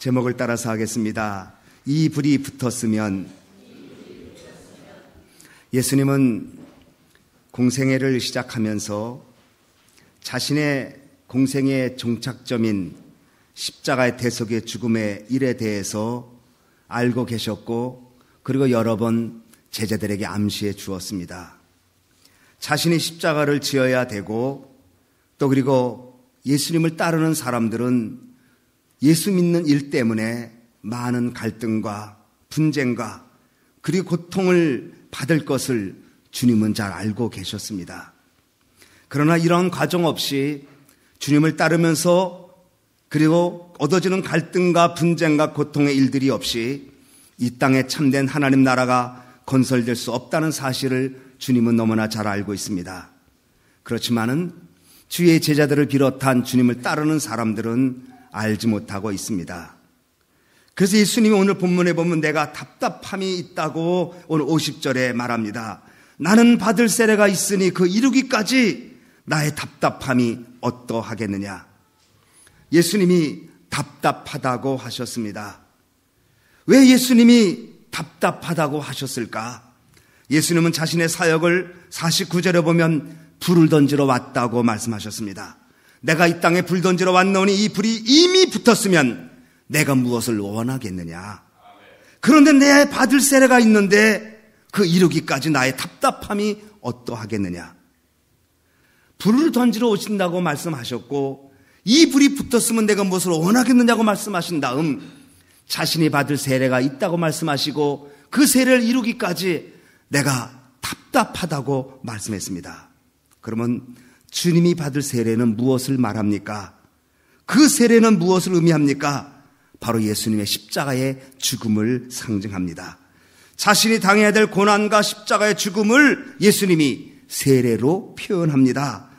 제목을 따라서 하겠습니다. 이 불이 붙었으면. 예수님은 공생애를 시작하면서 자신의 공생애의 종착점인 십자가의 대속의 죽음의 일에 대해서 알고 계셨고, 그리고 여러 번 제자들에게 암시해 주었습니다. 자신이 십자가를 지어야 되고, 또 그리고 예수님을 따르는 사람들은 예수 믿는 일 때문에 많은 갈등과 분쟁과 그리고 고통을 받을 것을 주님은 잘 알고 계셨습니다. 그러나 이런 과정 없이 주님을 따르면서 그리고 얻어지는 갈등과 분쟁과 고통의 일들이 없이 이 땅에 참된 하나님 나라가 건설될 수 없다는 사실을 주님은 너무나 잘 알고 있습니다. 그렇지만은 주의 제자들을 비롯한 주님을 따르는 사람들은 알지 못하고 있습니다. 그래서 예수님이 오늘 본문에 보면 내가 답답함이 있다고 오늘 50절에 말합니다. 나는 받을 세례가 있으니 그 이루기까지 나의 답답함이 어떠하겠느냐. 예수님이 답답하다고 하셨습니다. 왜 예수님이 답답하다고 하셨을까? 예수님은 자신의 사역을 49절에 보면 불을 던지러 왔다고 말씀하셨습니다. 내가 이 땅에 불 던지러 왔노니 이 불이 이미 붙었으면 내가 무엇을 원하겠느냐. 그런데 내 받을 세례가 있는데 그 이루기까지 나의 답답함이 어떠하겠느냐. 불을 던지러 오신다고 말씀하셨고, 이 불이 붙었으면 내가 무엇을 원하겠느냐고 말씀하신 다음 자신이 받을 세례가 있다고 말씀하시고 그 세례를 이루기까지 내가 답답하다고 말씀했습니다. 그러면 주님이 받을 세례는 무엇을 말합니까? 그 세례는 무엇을 의미합니까? 바로 예수님의 십자가의 죽음을 상징합니다. 자신이 당해야 될 고난과 십자가의 죽음을 예수님이 세례로 표현합니다.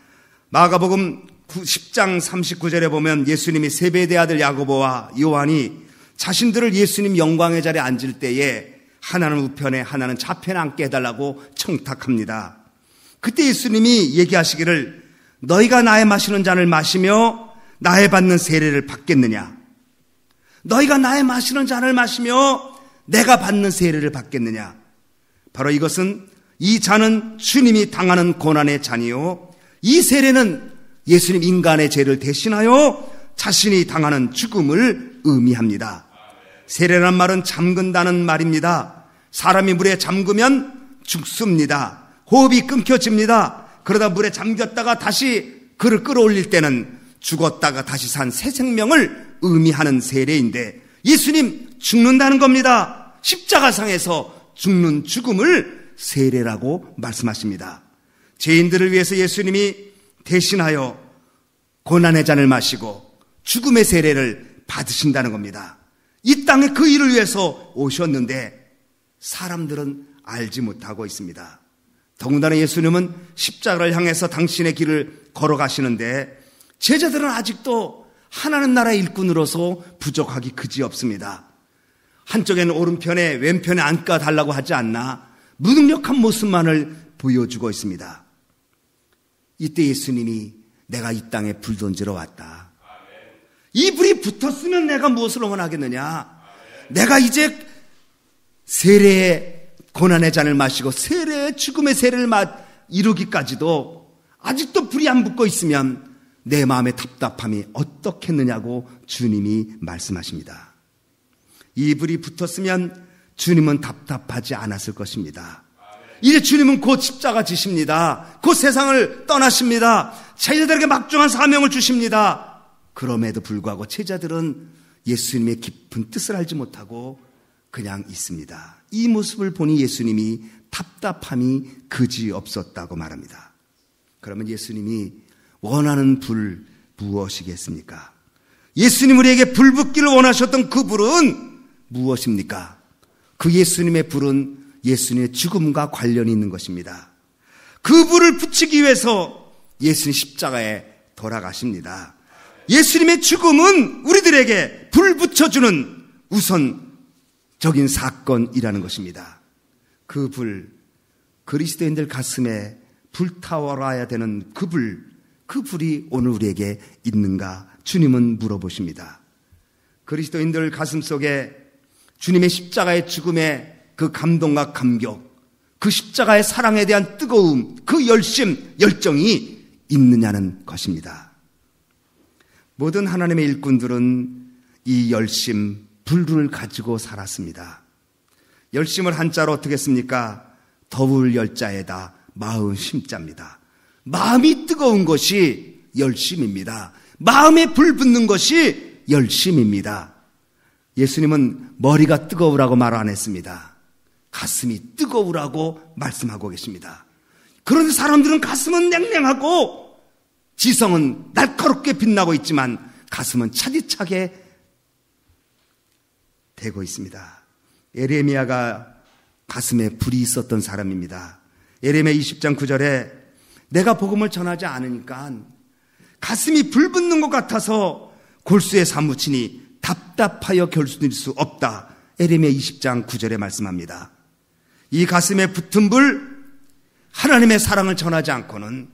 마가복음 10장 39절에 보면 예수님이 세베대의 아들 야고보와 요한이 자신들을 예수님 영광의 자리에 앉을 때에 하나는 우편에 하나는 좌편에 앉게 해달라고 청탁합니다. 그때 예수님이 얘기하시기를 너희가 나의 마시는 잔을 마시며 나의 받는 세례를 받겠느냐. 너희가 나의 마시는 잔을 마시며 내가 받는 세례를 받겠느냐. 바로 이것은 이 잔은 주님이 당하는 고난의 잔이요, 이 세례는 예수님 인간의 죄를 대신하여 자신이 당하는 죽음을 의미합니다. 세례란 말은 잠근다는 말입니다. 사람이 물에 잠그면 죽습니다. 호흡이 끊겨집니다. 그러다 물에 잠겼다가 다시 그를 끌어올릴 때는 죽었다가 다시 산 새 생명을 의미하는 세례인데, 예수님 죽는다는 겁니다. 십자가상에서 죽는 죽음을 세례라고 말씀하십니다. 죄인들을 위해서 예수님이 대신하여 고난의 잔을 마시고 죽음의 세례를 받으신다는 겁니다. 이 땅에 그 일을 위해서 오셨는데 사람들은 알지 못하고 있습니다. 더군다나 예수님은 십자가를 향해서 당신의 길을 걸어가시는데 제자들은 아직도 하나님 나라의 일꾼으로서 부족하기 그지없습니다. 한쪽에는 오른편에 왼편에 앉아달라고 하지 않나 무능력한 모습만을 보여주고 있습니다. 이때 예수님이 내가 이 땅에 불 던지러 왔다. 이 불이 붙었으면 내가 무엇을 원하겠느냐. 내가 이제 세례의 고난의 잔을 마시고 세례의 죽음의 세례를 이루기까지도 아직도 불이 안 붙고 있으면 내 마음의 답답함이 어떻겠느냐고 주님이 말씀하십니다. 이 불이 붙었으면 주님은 답답하지 않았을 것입니다. 이제 주님은 곧 십자가 지십니다. 곧 세상을 떠나십니다. 제자들에게 막중한 사명을 주십니다. 그럼에도 불구하고 제자들은 예수님의 깊은 뜻을 알지 못하고 그냥 있습니다. 이 모습을 보니 예수님이 답답함이 그지없었다고 말합니다. 그러면 예수님이 원하는 불 무엇이겠습니까? 예수님 우리에게 불 붙기를 원하셨던 그 불은 무엇입니까? 그 예수님의 불은 예수님의 죽음과 관련이 있는 것입니다. 그 불을 붙이기 위해서 예수님 십자가에 돌아가십니다. 예수님의 죽음은 우리들에게 불 붙여주는 우선적인 사건이라는 것입니다. 그 불, 그리스도인들 가슴에 불타올라야 되는 그 불이 오늘 우리에게 있는가 주님은 물어보십니다. 그리스도인들 가슴 속에 주님의 십자가의 죽음의 그 감동과 감격, 그 십자가의 사랑에 대한 뜨거움, 그 열심, 열정이 있느냐는 것입니다. 모든 하나님의 일꾼들은 이 열심, 불을 가지고 살았습니다. 열심을 한자로 어떻게 씁니까? 더울 열자에다 마음 심자입니다. 마음이 뜨거운 것이 열심입니다. 마음에 불 붙는 것이 열심입니다. 예수님은 머리가 뜨거우라고 말 안 했습니다. 가슴이 뜨거우라고 말씀하고 계십니다. 그런데 사람들은 가슴은 냉랭하고 지성은 날카롭게 빛나고 있지만 가슴은 차디차게 되고 있습니다. 예레미야가 가슴에 불이 있었던 사람입니다. 예레미야 20장 9절에 내가 복음을 전하지 않으니까 가슴이 불붙는 것 같아서 골수에 사무치니 답답하여 견딜 수 없다. 예레미야 20장 9절에 말씀합니다. 이 가슴에 붙은 불, 하나님의 사랑을 전하지 않고는,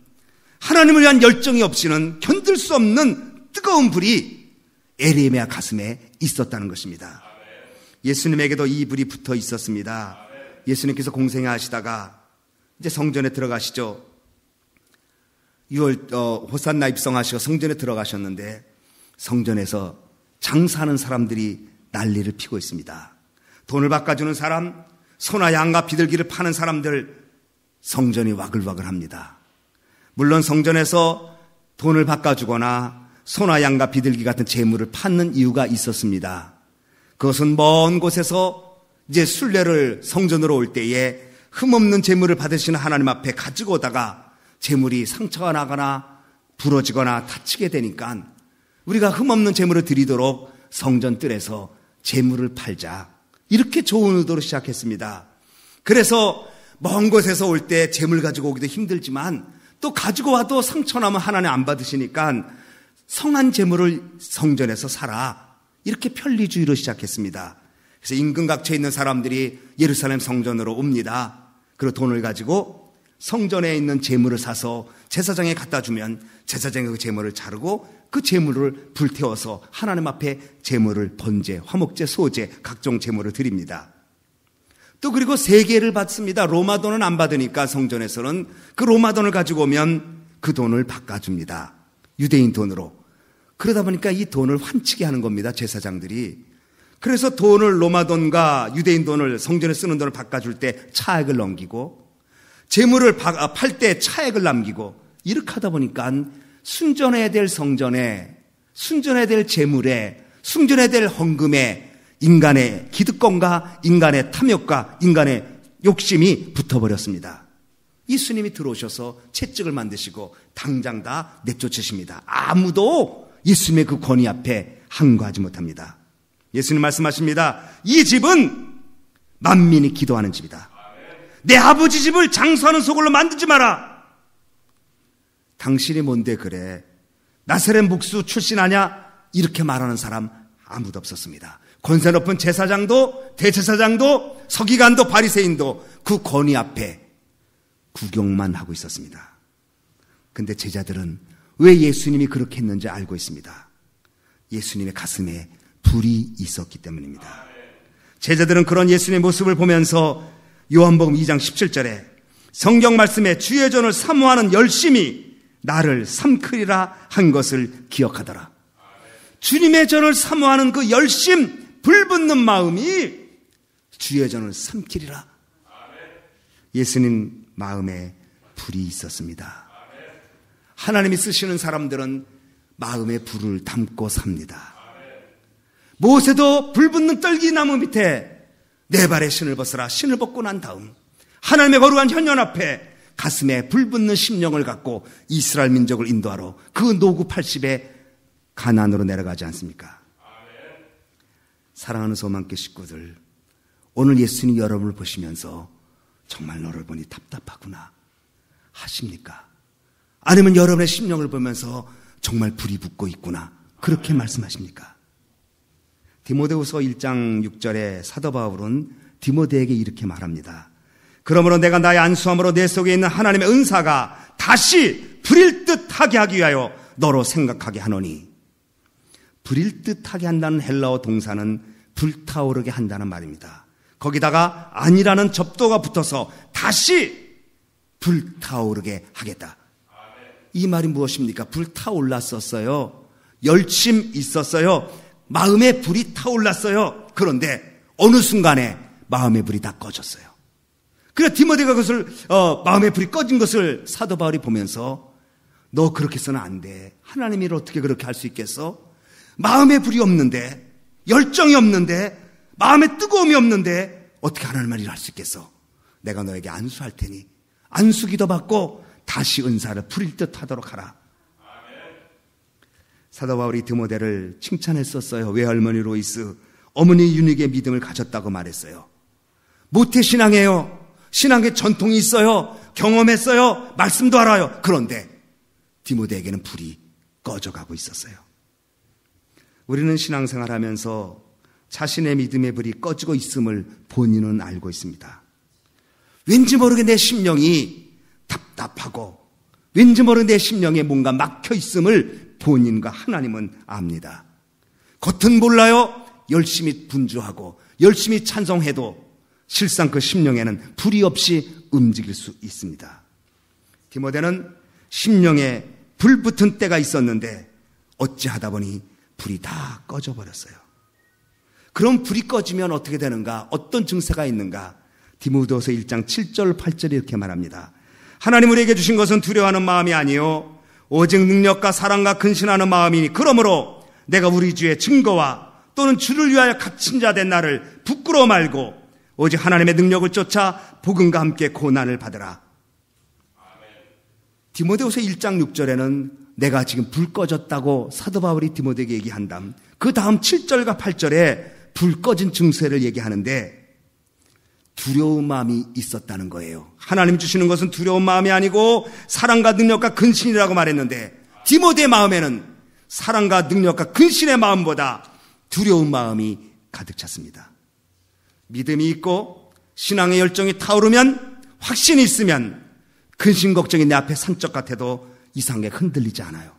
하나님을 위한 열정이 없이는 견딜 수 없는 뜨거운 불이 예레미야 가슴에 있었다는 것입니다. 예수님에게도 이 불이 붙어 있었습니다. 예수님께서 공생애 하시다가 이제 성전에 들어가시죠. 6월 호산나 입성하시고 성전에 들어가셨는데 성전에서 장사하는 사람들이 난리를 피고 있습니다. 돈을 바꿔주는 사람, 소나 양과 비둘기를 파는 사람들, 성전이 와글와글합니다. 물론 성전에서 돈을 바꿔주거나 소나 양과 비둘기 같은 재물을 파는 이유가 있었습니다. 그것은 먼 곳에서 이제 순례를 성전으로 올 때에 흠없는 재물을 받으시는 하나님 앞에 가지고 오다가 재물이 상처가 나거나 부러지거나 다치게 되니까 우리가 흠없는 재물을 드리도록 성전 뜰에서 재물을 팔자, 이렇게 좋은 의도로 시작했습니다. 그래서 먼 곳에서 올 때 재물 가지고 오기도 힘들지만 또 가지고 와도 상처나면 하나님 안 받으시니까 성한 재물을 성전에서 사라, 이렇게 편리주의로 시작했습니다. 그래서 인근 각처에 있는 사람들이 예루살렘 성전으로 옵니다. 그리고 돈을 가지고 성전에 있는 재물을 사서 제사장에 갖다 주면 제사장이 그 재물을 자르고 그 재물을 불태워서 하나님 앞에 재물을 번제, 화목제, 소제, 각종 재물을 드립니다. 또 그리고 세계를 받습니다. 로마 돈은 안 받으니까 성전에서는 그 로마 돈을 가지고 오면 그 돈을 바꿔줍니다. 유대인 돈으로. 그러다 보니까 이 돈을 환치게 하는 겁니다, 제사장들이. 그래서 돈을, 로마 돈과 유대인 돈을, 성전에 쓰는 돈을 바꿔줄 때 차액을 넘기고, 재물을 팔 때 차액을 남기고, 이렇게 하다 보니까 순전해야 될 성전에, 순전해야 될 재물에, 순전해야 될 헌금에 인간의 기득권과 인간의 탐욕과 인간의 욕심이 붙어버렸습니다. 예수님이 들어오셔서 채찍을 만드시고 당장 다 내쫓으십니다. 아무도 예수님의 그 권위 앞에 항거하지 못합니다. 예수님 말씀하십니다. 이 집은 만민이 기도하는 집이다. 내 아버지 집을 장사하는 소굴로 만들지 마라. 당신이 뭔데 그래? 나사렛 목수 출신 아냐? 이렇게 말하는 사람 아무도 없었습니다. 권세 높은 제사장도, 대제사장도, 서기관도, 바리새인도 그 권위 앞에 구경만 하고 있었습니다. 근데 제자들은 왜 예수님이 그렇게 했는지 알고 있습니다. 예수님의 가슴에 불이 있었기 때문입니다. 제자들은 그런 예수님의 모습을 보면서 요한복음 2장 17절에 성경 말씀에 주의 전을 사모하는 열심이 나를 삼크리라 한 것을 기억하더라. 주님의 전을 사모하는 그 열심, 불붙는 마음이 주의 전을 삼키리라. 예수님 마음에 불이 있었습니다. 하나님이 쓰시는 사람들은 마음에 불을 담고 삽니다. 모세도 불붙는 떨기나무 밑에 내 발에 신을 벗으라, 신을 벗고 난 다음 하나님의 거룩한 현현 앞에 가슴에 불붙는 심령을 갖고 이스라엘 민족을 인도하러 그 노구 80에 가나안으로 내려가지 않습니까? 사랑하는 소망교회 식구들, 오늘 예수님 여러분을 보시면서 정말 너를 보니 답답하구나 하십니까? 아니면 여러분의 심령을 보면서 정말 불이 붙고 있구나 그렇게 말씀하십니까? 디모데후서 1장 6절에 사도 바울은 디모데에게 이렇게 말합니다. 그러므로 내가 나의 안수함으로 내 속에 있는 하나님의 은사가 다시 불일 듯 하게 하기 위하여 너로 생각하게 하노니, 불일 듯하게 한다는 헬라어 동사는 불타오르게 한다는 말입니다. 거기다가 아니라는 접도가 붙어서 다시 불타오르게 하겠다. 이 말이 무엇입니까? 불타올랐었어요. 열심 있었어요. 마음에 불이 타올랐어요. 그런데 어느 순간에 마음의 불이 다 꺼졌어요. 그래서 디모데가 그것을 마음의 불이 꺼진 것을 사도 바울이 보면서 너 그렇게 해서는 안 돼. 하나님이 어떻게 그렇게 할 수 있겠어? 마음의 불이 없는데, 열정이 없는데, 마음에 뜨거움이 없는데 어떻게 하나님의 일을 할 수 있겠어? 내가 너에게 안수할 테니 안수기도 받고 다시 은사를 부릴 듯 하도록 하라. 사도 바울이 디모데를 칭찬했었어요. 외할머니 로이스, 어머니 유닉의 믿음을 가졌다고 말했어요. 모태신앙이에요. 신앙의 전통이 있어요. 경험했어요. 말씀도 알아요. 그런데 디모데에게는 불이 꺼져가고 있었어요. 우리는 신앙생활하면서 자신의 믿음의 불이 꺼지고 있음을 본인은 알고 있습니다. 왠지 모르게 내 심령이 답답하고 왠지 모르게 내 심령에 뭔가 막혀 있음을 본인과 하나님은 압니다. 겉은 몰라요. 열심히 분주하고 열심히 찬송해도 실상 그 심령에는 불이 없이 움직일 수 있습니다. 디모데는 심령에 불 붙은 때가 있었는데 어찌하다 보니 불이 다 꺼져버렸어요. 그럼 불이 꺼지면 어떻게 되는가? 어떤 증세가 있는가? 디모데후서 1장 7절 8절이 이렇게 말합니다. 하나님 우리에게 주신 것은 두려워하는 마음이 아니요 오직 능력과 사랑과 근신하는 마음이니 그러므로 내가 우리 주의 증거와 또는 주를 위하여 갇힌 자 된 나를 부끄러워 말고 오직 하나님의 능력을 쫓아 복음과 함께 고난을 받으라. 디모데후서 1장 6절에는 내가 지금 불 꺼졌다고 사도 바울이 디모데에게 얘기한다음 그 다음 7절과 8절에 불 꺼진 증세를 얘기하는데 두려운 마음이 있었다는 거예요. 하나님 주시는 것은 두려운 마음이 아니고 사랑과 능력과 근신이라고 말했는데 디모데의 마음에는 사랑과 능력과 근신의 마음보다 두려운 마음이 가득 찼습니다. 믿음이 있고 신앙의 열정이 타오르면 확신이 있으면 근심 걱정이 내 앞에 산적 같아도 이상하게 흔들리지 않아요.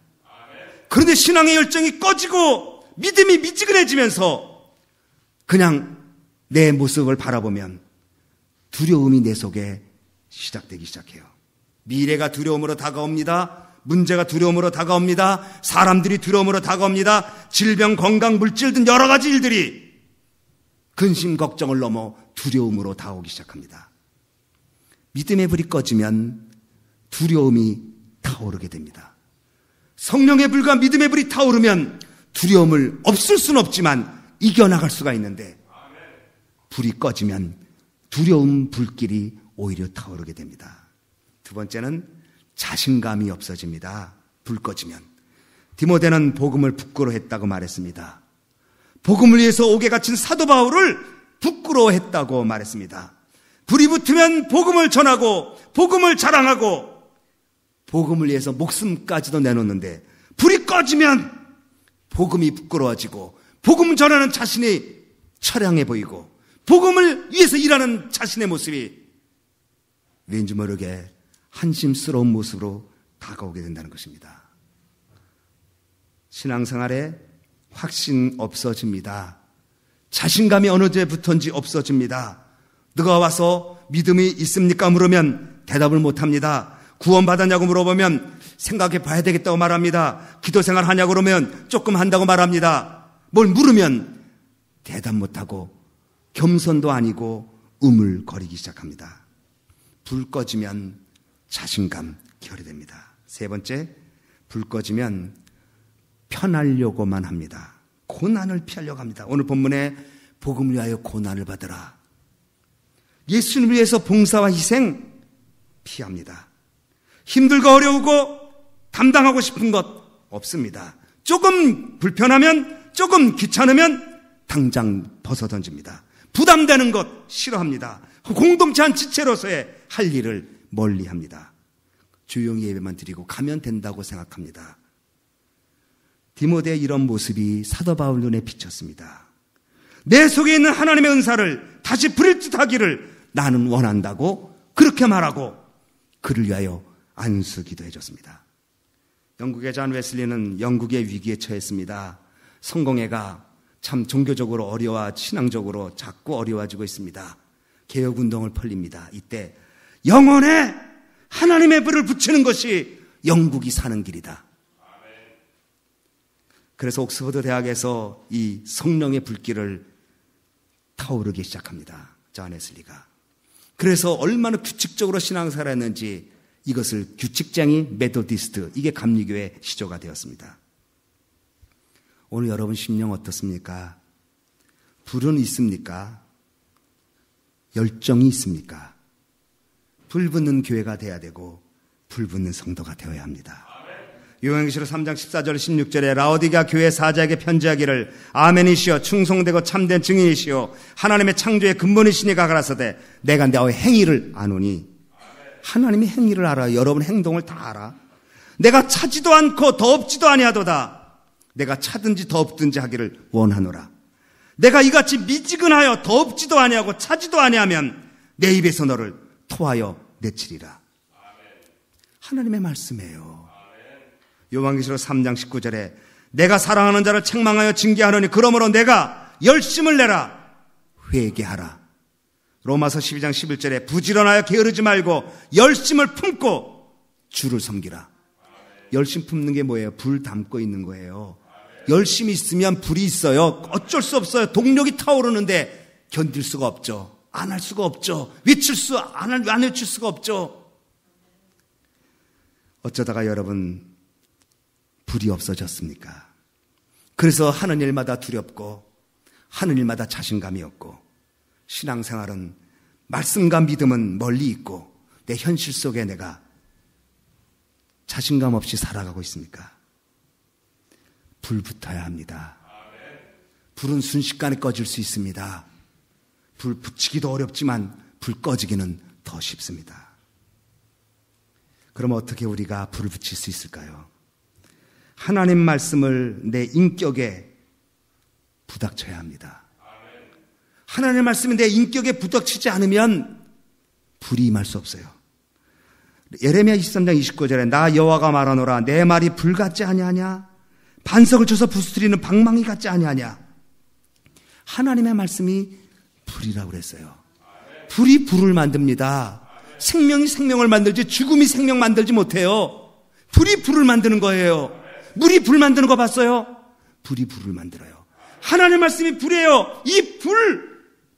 그런데 신앙의 열정이 꺼지고 믿음이 미지근해지면서 그냥 내 모습을 바라보면 두려움이 내 속에 시작되기 시작해요. 미래가 두려움으로 다가옵니다. 문제가 두려움으로 다가옵니다. 사람들이 두려움으로 다가옵니다. 질병, 건강, 물질 등 여러 가지 일들이 근심, 걱정을 넘어 두려움으로 다가오기 시작합니다. 믿음의 불이 꺼지면 두려움이 타오르게 됩니다. 성령의 불과 믿음의 불이 타오르면 두려움을 없앨 수는 없지만 이겨나갈 수가 있는데 불이 꺼지면 두려움 불길이 오히려 타오르게 됩니다. 두 번째는 자신감이 없어집니다. 불 꺼지면. 디모데는 복음을 부끄러워했다고 말했습니다. 복음을 위해서 옥에 갇힌 사도 바울을 부끄러워했다고 말했습니다. 불이 붙으면 복음을 전하고 복음을 자랑하고 복음을 위해서 목숨까지도 내놓는데 불이 꺼지면 복음이 부끄러워지고 복음 전하는 자신이 처량해 보이고 복음을 위해서 일하는 자신의 모습이 왠지 모르게 한심스러운 모습으로 다가오게 된다는 것입니다. 신앙생활에 확신 없어집니다. 자신감이 어느 데 붙은지 없어집니다. 누가 와서 믿음이 있습니까? 물으면 대답을 못합니다. 구원받았냐고 물어보면 생각해 봐야 되겠다고 말합니다. 기도생활 하냐고 그러면 조금 한다고 말합니다. 뭘 물으면 대답 못하고 겸손도 아니고 우물거리기 시작합니다. 불 꺼지면 자신감 결여됩니다. 세 번째, 불 꺼지면 편하려고만 합니다. 고난을 피하려고 합니다. 오늘 본문에 복음을 위하여 고난을 받으라. 예수님을 위해서 봉사와 희생 피합니다. 힘들고 어려우고 담당하고 싶은 것 없습니다. 조금 불편하면 조금 귀찮으면 당장 벗어던집니다. 부담되는 것 싫어합니다. 공동체 한 지체로서의 할 일을 멀리합니다. 조용히 예배만 드리고 가면 된다고 생각합니다. 디모데의 이런 모습이 사도 바울 눈에 비쳤습니다. 내 속에 있는 하나님의 은사를 다시 부릴 듯 하기를 나는 원한다고 그렇게 말하고 그를 위하여 안수 기도해 줬습니다. 영국의 존 웨슬리는 영국의 위기에 처했습니다. 성공회가 참 종교적으로 신앙적으로 자꾸 어려워지고 있습니다. 개혁운동을 벌립니다. 이때 영혼에 하나님의 불을 붙이는 것이 영국이 사는 길이다. 그래서 옥스퍼드 대학에서 이 성령의 불길을 타오르기 시작합니다. 존 웨슬리가. 그래서 얼마나 규칙적으로 신앙생활을 했는지 이것을 규칙쟁이 메토디스트, 이게 감리교의 시조가 되었습니다. 오늘 여러분 심령 어떻습니까? 불은 있습니까? 열정이 있습니까? 불 붙는 교회가 돼야 되고 불 붙는 성도가 되어야 합니다. 요한계시록 3장 14절 16절에 라오디게아 교회 사자에게 편지하기를 아멘이시여 충성되고 참된 증인이시여 하나님의 창조의 근본이시니가 가라사대 내가 너의 행위를 아노니. 하나님의 행위를 알아요. 여러분 행동을 다 알아. 내가 차지도 않고 더 없지도 아니하도다. 내가 차든지 더 없든지 하기를 원하노라. 내가 이같이 미지근하여 더 없지도 아니하고 차지도 아니하면 내 입에서 너를 토하여 내치리라. 하나님의 말씀이에요. 요한계시록 3장 19절에 내가 사랑하는 자를 책망하여 징계하노니 그러므로 내가 열심을 내라. 회개하라. 로마서 12장 11절에 부지런하여 게으르지 말고 열심을 품고 주를 섬기라. 열심 품는 게 뭐예요? 불 담고 있는 거예요. 열심히 있으면 불이 있어요. 어쩔 수 없어요. 동력이 타오르는데 견딜 수가 없죠. 안 할 수가 없죠. 안 외칠 수가 없죠. 어쩌다가 여러분 불이 없어졌습니까? 그래서 하는 일마다 두렵고 하는 일마다 자신감이 없고 신앙생활은 말씀과 믿음은 멀리 있고 내 현실 속에 내가 자신감 없이 살아가고 있습니까? 불 붙어야 합니다. 불은 순식간에 꺼질 수 있습니다. 불 붙이기도 어렵지만 불 꺼지기는 더 쉽습니다. 그럼 어떻게 우리가 불을 붙일 수 있을까요? 하나님 말씀을 내 인격에 부닥쳐야 합니다. 하나님의 말씀이 내 인격에 부닥치지 않으면 불이 임할 수 없어요. 예레미야 23장 29절에 나 여호와가 말하노라 내 말이 불 같지 아니하냐? 반석을 쳐서 부수뜨리는 방망이 같지 아니하냐? 하나님의 말씀이 불이라고 그랬어요. 불이 불을 만듭니다. 생명이 생명을 만들지 죽음이 생명 만들지 못해요. 불이 불을 만드는 거예요. 물이 불 만드는 거 봤어요? 불이 불을 만들어요. 하나님의 말씀이 불이에요. 이 불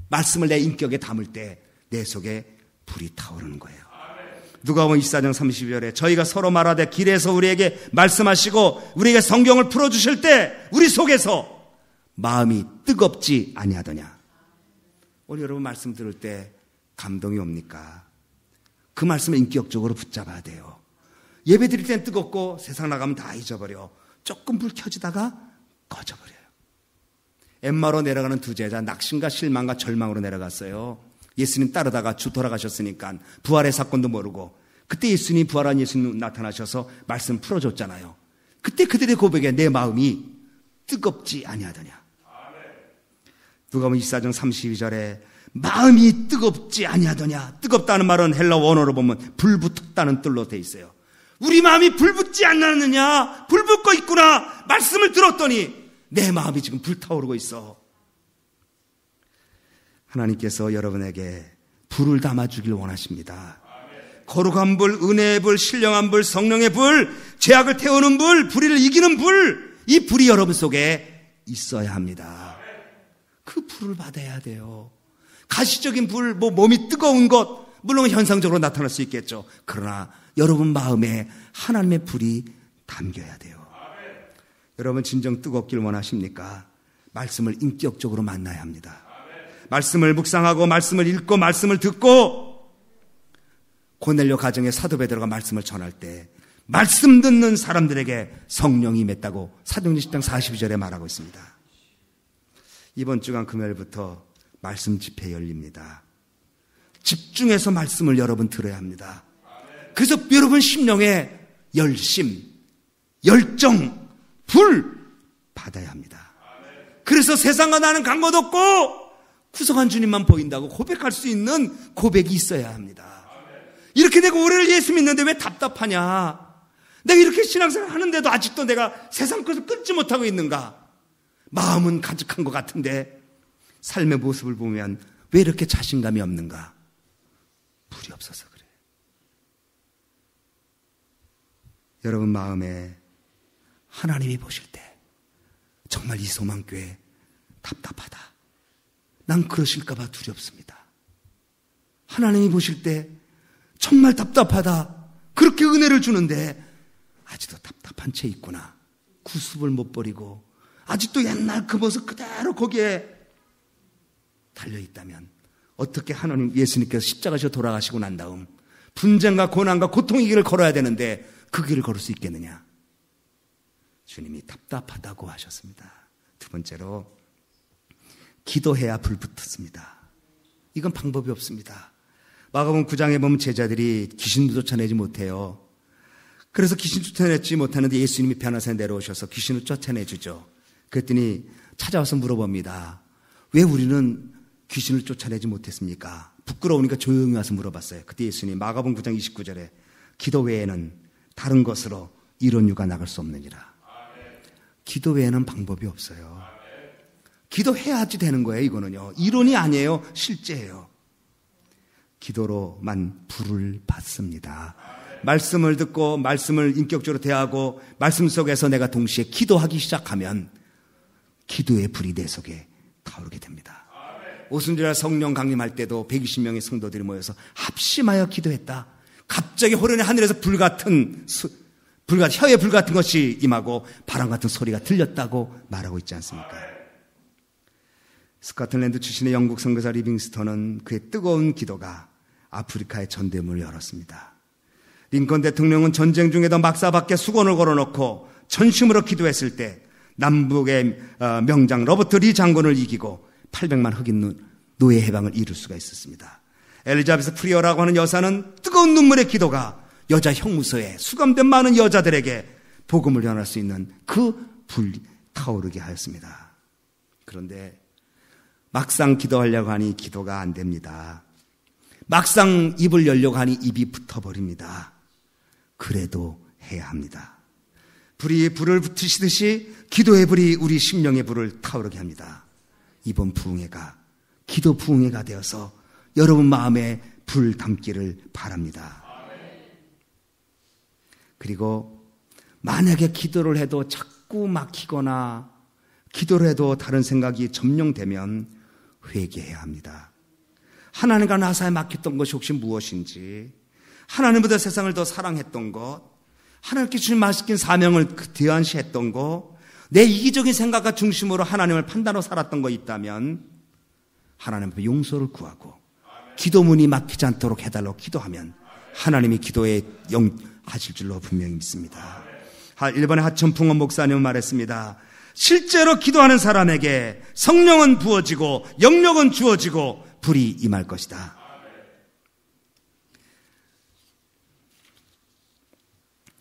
말씀을 내 인격에 담을 때 내 속에 불이 타오르는 거예요. 누가복음 24장 32절에 저희가 서로 말하되 길에서 우리에게 말씀하시고 우리에게 성경을 풀어주실 때 우리 속에서 마음이 뜨겁지 아니하더냐. 오늘 여러분 말씀 들을 때 감동이 옵니까? 그 말씀을 인격적으로 붙잡아야 돼요. 예배 드릴 땐 뜨겁고 세상 나가면 다 잊어버려. 조금 불 켜지다가 꺼져버려요. 엠마로 내려가는 두 제자 낙심과 실망과 절망으로 내려갔어요. 예수님 따르다가 돌아가셨으니까 부활의 사건도 모르고 그때 예수님 부활한 예수님 나타나셔서 말씀 풀어줬잖아요. 그때 그들의 고백에 내 마음이 뜨겁지 아니하더냐. 누가복음 24장 32절에 마음이 뜨겁지 아니하더냐. 뜨겁다는 말은 헬라 원어로 보면 불붙었다는 뜻로 돼 있어요. 우리 마음이 불붙지 않았느냐? 불붙고 있구나. 말씀을 들었더니 내 마음이 지금 불타오르고 있어. 하나님께서 여러분에게 불을 담아주길 원하십니다. 거룩한 불, 은혜의 불, 신령한 불, 성령의 불, 죄악을 태우는 불, 불의를 이기는 불, 이 불이 여러분 속에 있어야 합니다. 그 불을 받아야 돼요. 가시적인 불, 몸이 뜨거운 것, 물론 현상적으로 나타날 수 있겠죠. 그러나 여러분 마음에 하나님의 불이 담겨야 돼요. 여러분 진정 뜨겁길 원하십니까? 말씀을 인격적으로 만나야 합니다. 말씀을 묵상하고 말씀을 읽고 말씀을 듣고 고넬료 가정의 사도 베드로가 말씀을 전할 때 말씀 듣는 사람들에게 성령이 임했다고 사도행전 10장 42절에 말하고 있습니다. 이번 주간 금요일부터 말씀 집회 열립니다. 집중해서 말씀을 여러분 들어야 합니다. 그래서 여러분 심령에 열심, 열정, 불 받아야 합니다. 그래서 세상과 나는 간 것 없고 구속한 주님만 보인다고 고백할 수 있는 고백이 있어야 합니다. 이렇게 내가 오래를 예수 믿는데 왜 답답하냐? 내가 이렇게 신앙생활 하는데도 아직도 내가 세상 것을 끊지 못하고 있는가? 마음은 가득한 것 같은데 삶의 모습을 보면 왜 이렇게 자신감이 없는가? 불이 없어서 그래요. 여러분 마음에 하나님이 보실 때 정말 이 소망교회 답답하다. 난 그러실까 봐 두렵습니다. 하나님이 보실 때 정말 답답하다. 그렇게 은혜를 주는데 아직도 답답한 채 있구나. 구습을 못 버리고 아직도 옛날 그 모습 그대로 거기에 달려있다면 어떻게 하나님 예수님께서 십자가에서 돌아가시고 난 다음 분쟁과 고난과 고통의 길을 걸어야 되는데 그 길을 걸을 수 있겠느냐? 주님이 답답하다고 하셨습니다. 두 번째로 기도해야 불 붙었습니다. 이건 방법이 없습니다. 마가복음 9장에 보면 제자들이 귀신도 쫓아내지 못해요. 그래서 귀신 쫓아내지 못하는데 예수님이 변화사에 내려오셔서 귀신을 쫓아내주죠. 그랬더니 찾아와서 물어봅니다. 왜 우리는 귀신을 쫓아내지 못했습니까? 부끄러우니까 조용히 와서 물어봤어요. 그때 예수님 마가복음 9장 29절에 기도 외에는 다른 것으로 이런 유가 나갈 수 없느니라. 기도 외에는 방법이 없어요. 기도해야지 되는 거예요. 이거는요. 이론이 아니에요. 실제예요. 기도로만 불을 받습니다. 말씀을 듣고 말씀을 인격적으로 대하고 말씀 속에서 내가 동시에 기도하기 시작하면 기도의 불이 내 속에 타오르게 됩니다. 오순절날 성령 강림할 때도 120명의 성도들이 모여서 합심하여 기도했다. 갑자기 호련히 하늘에서 혀에 불 같은 것이 임하고 바람 같은 소리가 들렸다고 말하고 있지 않습니까? 스코틀랜드 출신의 영국 선교사 리빙스턴은 그의 뜨거운 기도가 아프리카의 전대문을 열었습니다. 링컨 대통령은 전쟁 중에도 막사 밖에 수건을 걸어놓고 전심으로 기도했을 때 남북의 명장 로버트 리 장군을 이기고 800만 흑인 노예 해방을 이룰 수가 있었습니다. 엘리자베스 프리어라고 하는 여사는 뜨거운 눈물의 기도가 여자 형무소에 수감된 많은 여자들에게 복음을 전할 수 있는 그 불이 타오르게 하였습니다. 그런데 막상 기도하려고 하니 기도가 안 됩니다. 막상 입을 열려고 하니 입이 붙어버립니다. 그래도 해야 합니다. 불이 불을 붙이시듯이 기도의 불이 우리 심령의 불을 타오르게 합니다. 이번 부흥회가 기도 부흥회가 되어서 여러분 마음에 불 담기를 바랍니다. 그리고 만약에 기도를 해도 자꾸 막히거나 기도를 해도 다른 생각이 점령되면 회개해야 합니다. 하나님과 나 사이에 막혔던 것이 혹시 무엇인지, 하나님보다 세상을 더 사랑했던 것, 하나님께 주신 맡긴 사명을 대안시했던 것, 내 이기적인 생각과 중심으로 하나님을 판단하고 살았던 거 있다면 하나님 앞에 용서를 구하고 기도문이 막히지 않도록 해달라고 기도하면 하나님이 기도에 영하실 줄로 분명히 믿습니다. 일본의 하천풍원 목사님은 말했습니다. 실제로 기도하는 사람에게 성령은 부어지고 영력은 주어지고 불이 임할 것이다.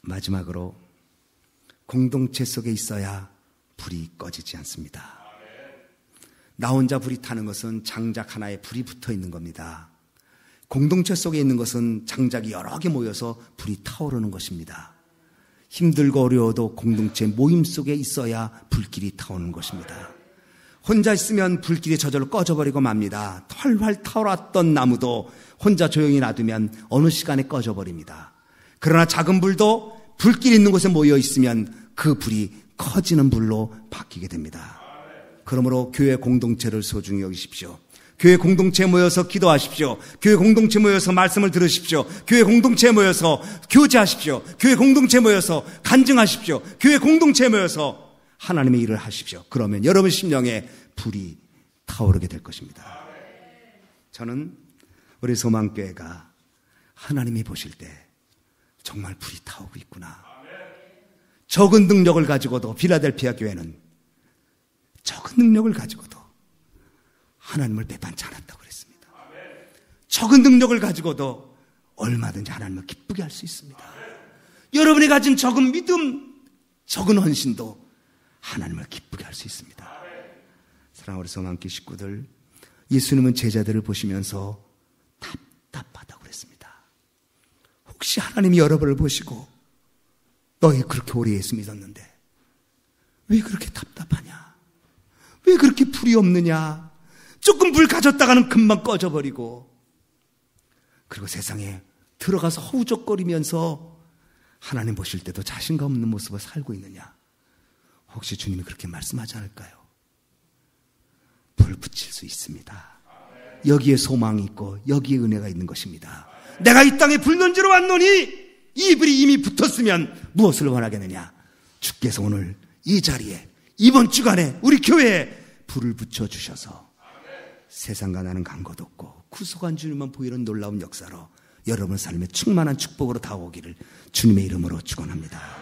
마지막으로 공동체 속에 있어야 불이 꺼지지 않습니다. 나 혼자 불이 타는 것은 장작 하나에 불이 붙어 있는 겁니다. 공동체 속에 있는 것은 장작이 여러 개 모여서 불이 타오르는 것입니다. 힘들고 어려워도 공동체 모임 속에 있어야 불길이 타오르는 것입니다. 혼자 있으면 불길이 저절로 꺼져버리고 맙니다. 활활 타올랐던 나무도 혼자 조용히 놔두면 어느 시간에 꺼져버립니다. 그러나 작은 불도 불길이 있는 곳에 모여 있으면 그 불이 커지는 불로 바뀌게 됩니다. 그러므로 교회 공동체를 소중히 여기십시오. 교회 공동체에 모여서 기도하십시오. 교회 공동체에 모여서 말씀을 들으십시오. 교회 공동체에 모여서 교제하십시오. 교회 공동체에 모여서 간증하십시오. 교회 공동체에 모여서 하나님의 일을 하십시오. 그러면 여러분 심령에 불이 타오르게 될 것입니다. 저는 우리 소망교회가 하나님이 보실 때 정말 불이 타오르고 있구나. 적은 능력을 가지고도 필라델피아 교회는 적은 능력을 가지고도 하나님을 배반치 않았다고 그랬습니다. 적은 능력을 가지고도 얼마든지 하나님을 기쁘게 할 수 있습니다. 여러분이 가진 적은 믿음, 적은 헌신도 하나님을 기쁘게 할 수 있습니다. 사랑하는 우리 소망교회 식구들, 예수님은 제자들을 보시면서 답답하다고 그랬습니다. 혹시 하나님이 여러분을 보시고 너희 그렇게 오래 예수 믿었는데 왜 그렇게 답답하냐? 왜 그렇게 불이 없느냐? 조금 불 가졌다가는 금방 꺼져버리고, 그리고 세상에 들어가서 허우적거리면서 하나님 보실 때도 자신감 없는 모습을 살고 있느냐? 혹시 주님이 그렇게 말씀하지 않을까요? 불 붙일 수 있습니다. 여기에 소망이 있고 여기에 은혜가 있는 것입니다. 내가 이 땅에 불 던지러 왔노니 이 불이 이미 붙었으면 무엇을 원하겠느냐? 주께서 오늘 이 자리에, 이번 주간에 우리 교회에 불을 붙여주셔서 세상과 나는 간 것 없고 구속한 주님만 보이는 놀라운 역사로 여러분 삶에 충만한 축복으로 다가오기를 주님의 이름으로 축원합니다.